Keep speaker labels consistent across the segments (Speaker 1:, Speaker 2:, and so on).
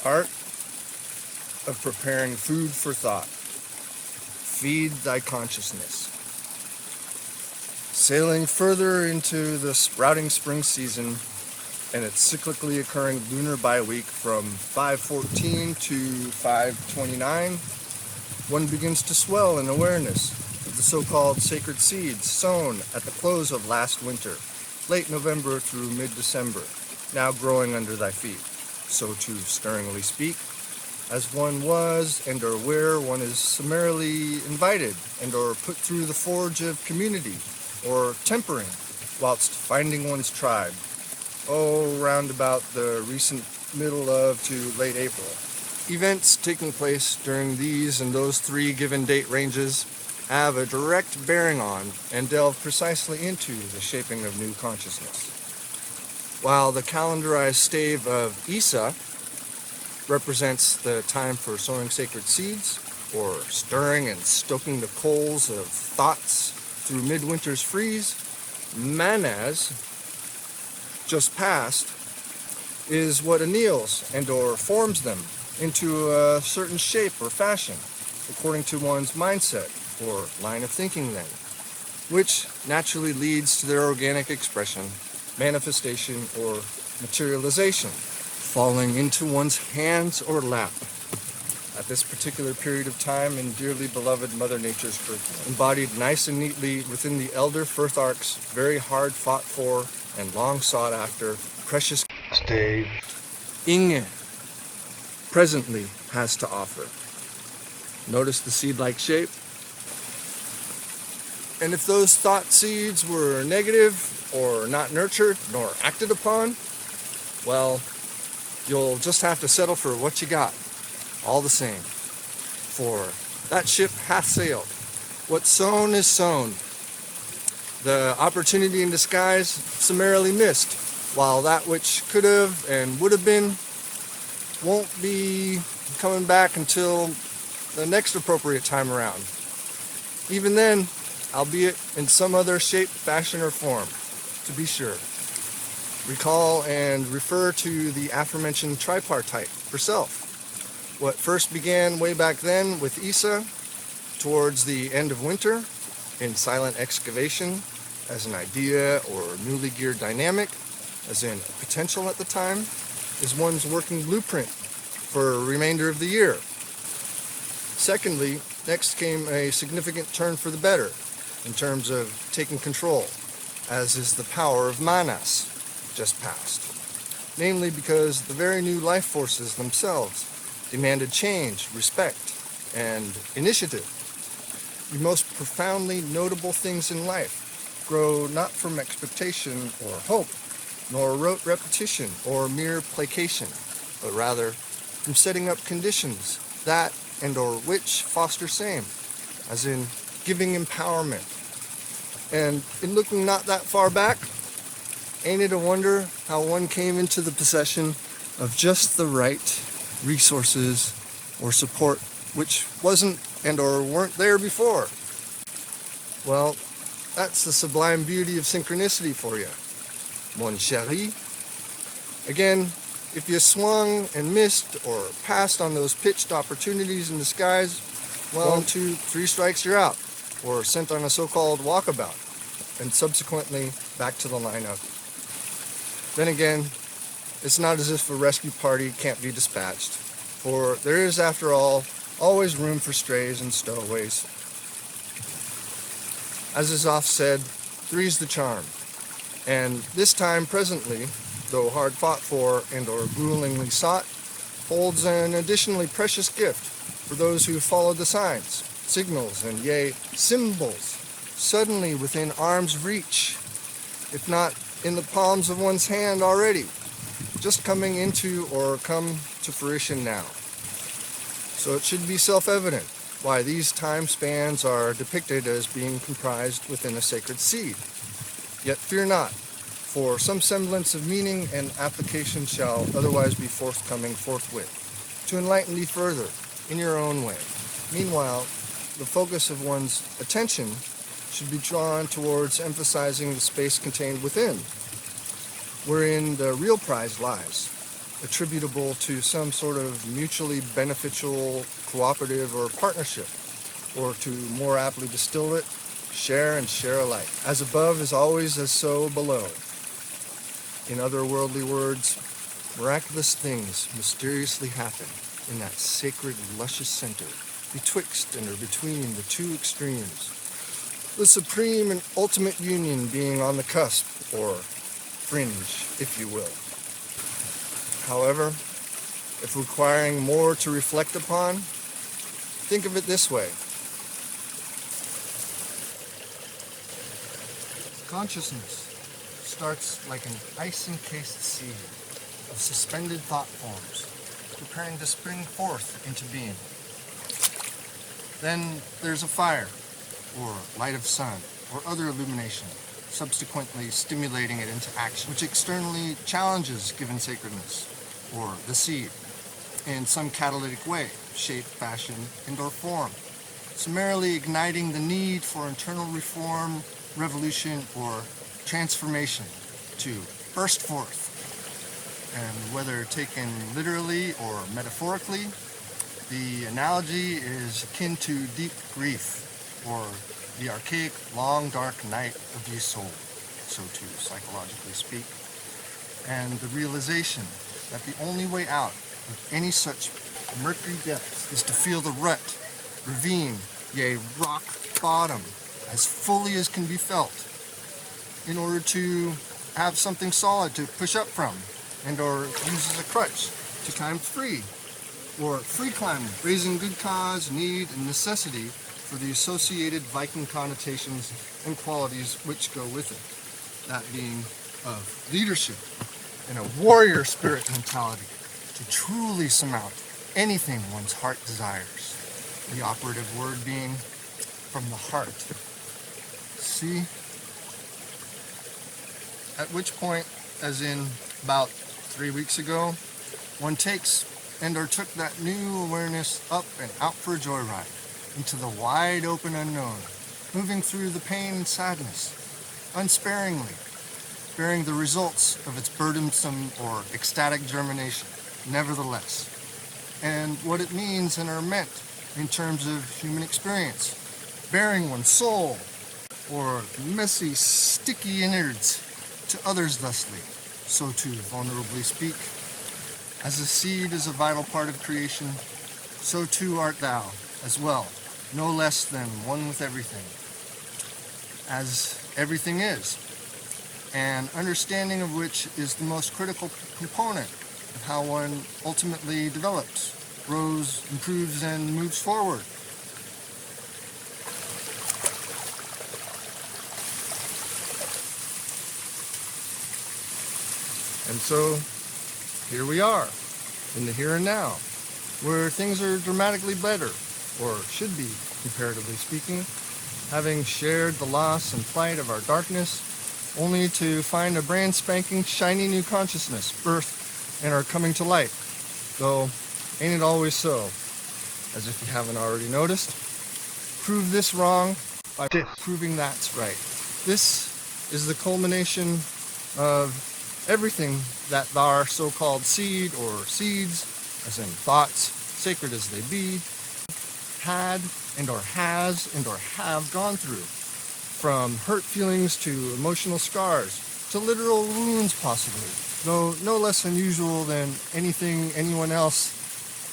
Speaker 1: part of preparing food for thought. Feed thy consciousness. Sailing further into the sprouting spring season and its cyclically occurring lunar bi-week from 5/14 to 5/29, one begins to swell in awareness of the so-called sacred seeds sown at the close of last winter, late November through mid-December, now growing under thy feet. So to stirringly speak, as one was and or where one is summarily invited and or put through the forge of community or tempering whilst finding one's tribe. Round about the recent middle of to late April. Events taking place during these and those 3 given date ranges have a direct bearing on and delve precisely into the shaping of new consciousness. While the calendarized stave of Isa represents the time for sowing sacred seeds, or stirring and stoking the coals of thoughts through midwinter's freeze, Manas, just past, is what anneals and or forms them into a certain shape or fashion, according to one's mindset or line of thinking then, which naturally leads to their organic expression, manifestation, or materialization, falling into one's hands or lap. At this particular period of time in dearly beloved Mother Nature's curriculum, embodied nice and neatly within the elder Firthark's very hard fought for and long sought after precious stave, INGE presently has to offer. Notice the seed-like shape? And if those thought seeds were negative or not nurtured nor acted upon, well, you'll just have to settle for what you got, all the same. For that ship hath sailed. What's sown is sown. The opportunity in disguise summarily missed, while that which could have and would have been won't be coming back until the next appropriate time around. Even then, albeit in some other shape, fashion, or form, to be sure. Recall and refer to the aforementioned tripartite for self. What first began way back then with Isa, towards the end of winter, in silent excavation, as an idea or newly geared dynamic, as in potential at the time, is one's working blueprint for a remainder of the year. Secondly, next came a significant turn for the better in terms of taking control, as is the power of Manas, just past. Namely because the very new life forces themselves demanded change, respect, and initiative. The most profoundly notable things in life grow not from expectation or hope, nor rote repetition or mere placation, but rather from setting up conditions that and or which foster same, as in giving empowerment. And in looking not that far back, ain't it a wonder how one came into the possession of just the right resources or support which wasn't and or weren't there before? Well, that's the sublime beauty of synchronicity for you, mon chéri. Again, if you swung and missed or passed on those pitched opportunities in disguise, well, 1, 2, 3 strikes you're out, or sent on a so-called walkabout, and subsequently back to the lineup. Then again, it's not as if a rescue party can't be dispatched, for there is, after all, always room for strays and stowaways. As is oft said, three's the charm, and this time presently, though hard fought for and or gruelingly sought, holds an additionally precious gift for those who follow the signs, signals, and yea, symbols, suddenly within arm's reach, if not in the palms of one's hand already, just coming into or come to fruition now. So it should be self-evident why these time spans are depicted as being comprised within a sacred seed. Yet fear not, for some semblance of meaning and application shall otherwise be forthcoming forthwith, to enlighten thee further, in your own way. Meanwhile, the focus of one's attention should be drawn towards emphasizing the space contained within, wherein the real prize lies, attributable to some sort of mutually beneficial cooperative or partnership, or to more aptly distill it, share and share alike. As above is always as so below. In other worldly words, miraculous things mysteriously happen in that sacred, luscious center, betwixt and or between the two extremes, the supreme and ultimate union being on the cusp, or fringe, if you will. However, if requiring more to reflect upon, think of it this way. Consciousness starts like an ice-encased seed of suspended thought forms, preparing to spring forth into being. Then there's a fire, or light of sun, or other illumination, subsequently stimulating it into action, which externally challenges given sacredness, or the seed, in some catalytic way, shape, fashion, and or form, summarily igniting the need for internal reform, revolution, or transformation to burst forth. And whether taken literally or metaphorically, the analogy is akin to deep grief, or the archaic long dark night of the soul, so to psychologically speak, and the realization that the only way out of any such murky depths is to feel the rut, ravine, yea, rock bottom, as fully as can be felt, in order to have something solid to push up from, and or use as a crutch to climb free, or free climbing, raising good cause, need, and necessity for the associated Viking connotations and qualities which go with it, that being of leadership and a warrior spirit mentality to truly surmount anything one's heart desires, the operative word being from the heart. See? At which point, as in about 3 weeks ago, one takes and or took that new awareness up and out for a joyride into the wide open unknown, moving through the pain and sadness, unsparingly, bearing the results of its burdensome or ecstatic germination, nevertheless, and what it means and are meant in terms of human experience, bearing one's soul, or messy, sticky innards, to others thusly, so to vulnerably speak. As a seed is a vital part of creation, so too art thou, as well, no less than one with everything, as everything is, and understanding of which is the most critical component of how one ultimately develops, grows, improves, and moves forward. And so, here we are, in the here and now, where things are dramatically better, or should be, comparatively speaking, having shared the loss and plight of our darkness, only to find a brand spanking shiny new consciousness birthed and are coming to light. Though, ain't it always so? As if you haven't already noticed. Prove this wrong by proving that's right. This is the culmination of everything that our so-called seed or seeds, as in thoughts, sacred as they be, had and or has and or have gone through, from hurt feelings to emotional scars to literal wounds possibly, though no less unusual than anything anyone else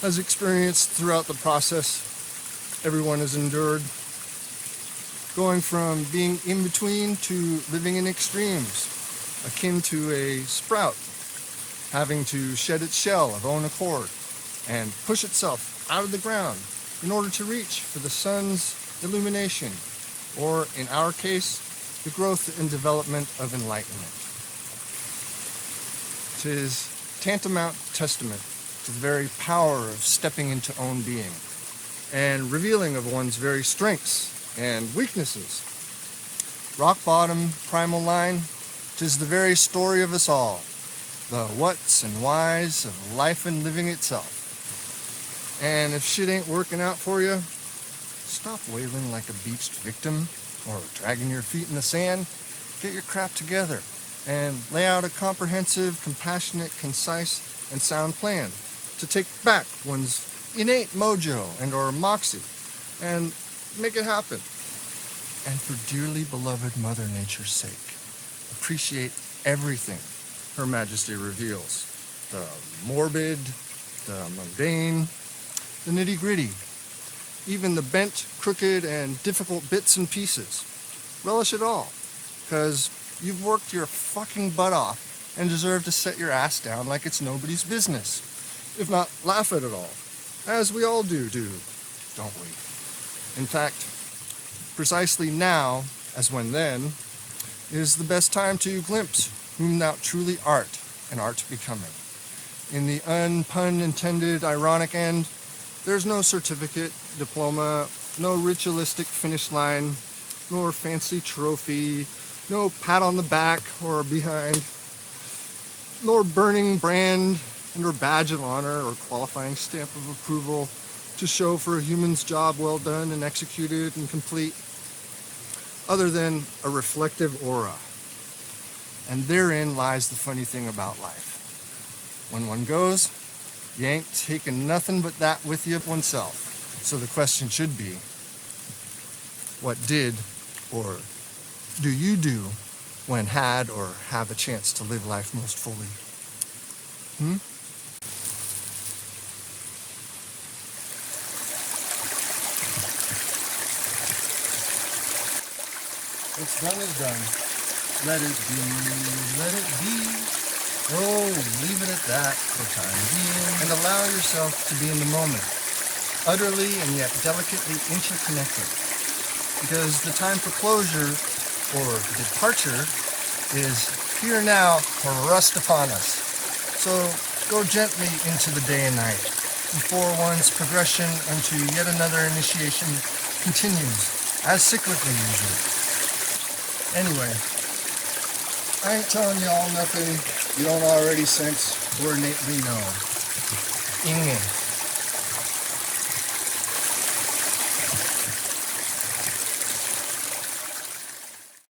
Speaker 1: has experienced throughout the process everyone has endured, going from being in between to living in extremes, akin to a sprout having to shed its shell of own accord and push itself out of the ground in order to reach for the sun's illumination, or in our case, the growth and development of enlightenment. 'Tis tantamount testament to the very power of stepping into own being and revealing of one's very strengths and weaknesses. Rock bottom, primal line, 'tis the very story of us all, the whats and whys of life and living itself. And if shit ain't working out for you, stop wailing like a beached victim or dragging your feet in the sand. Get your crap together and lay out a comprehensive, compassionate, concise, and sound plan, to take back one's innate mojo and or moxie, and make it happen. And for dearly beloved Mother Nature's sake, appreciate everything Her Majesty reveals. The morbid, the mundane, the nitty-gritty, even the bent, crooked, and difficult bits and pieces. Relish it all, because you've worked your fucking butt off and deserve to set your ass down like it's nobody's business, if not laugh at it all, as we all do, don't we? In fact, precisely now, as when then, is the best time to glimpse whom thou truly art and art becoming. In the unpun intended ironic end, there's no certificate, diploma, no ritualistic finish line, nor fancy trophy, no pat on the back or behind, nor burning brand and or badge of honor or qualifying stamp of approval to show for a human's job well done and executed and complete, other than a reflective aura. And therein lies the funny thing about life. When one goes, you ain't taking nothing but that with you oneself. So the question should be, what did or do you do when had or have a chance to live life most fully? What's done is done. Let it be, let it be. Oh, leave it at that for time being, and allow yourself to be in the moment, utterly and yet delicately interconnected. Because the time for closure or departure is here now or rust upon us. So go gently into the day and night before one's progression into yet another initiation continues, as cyclically usually. Anyway, I ain't telling y'all nothing you don't already sense or innately know. INGE.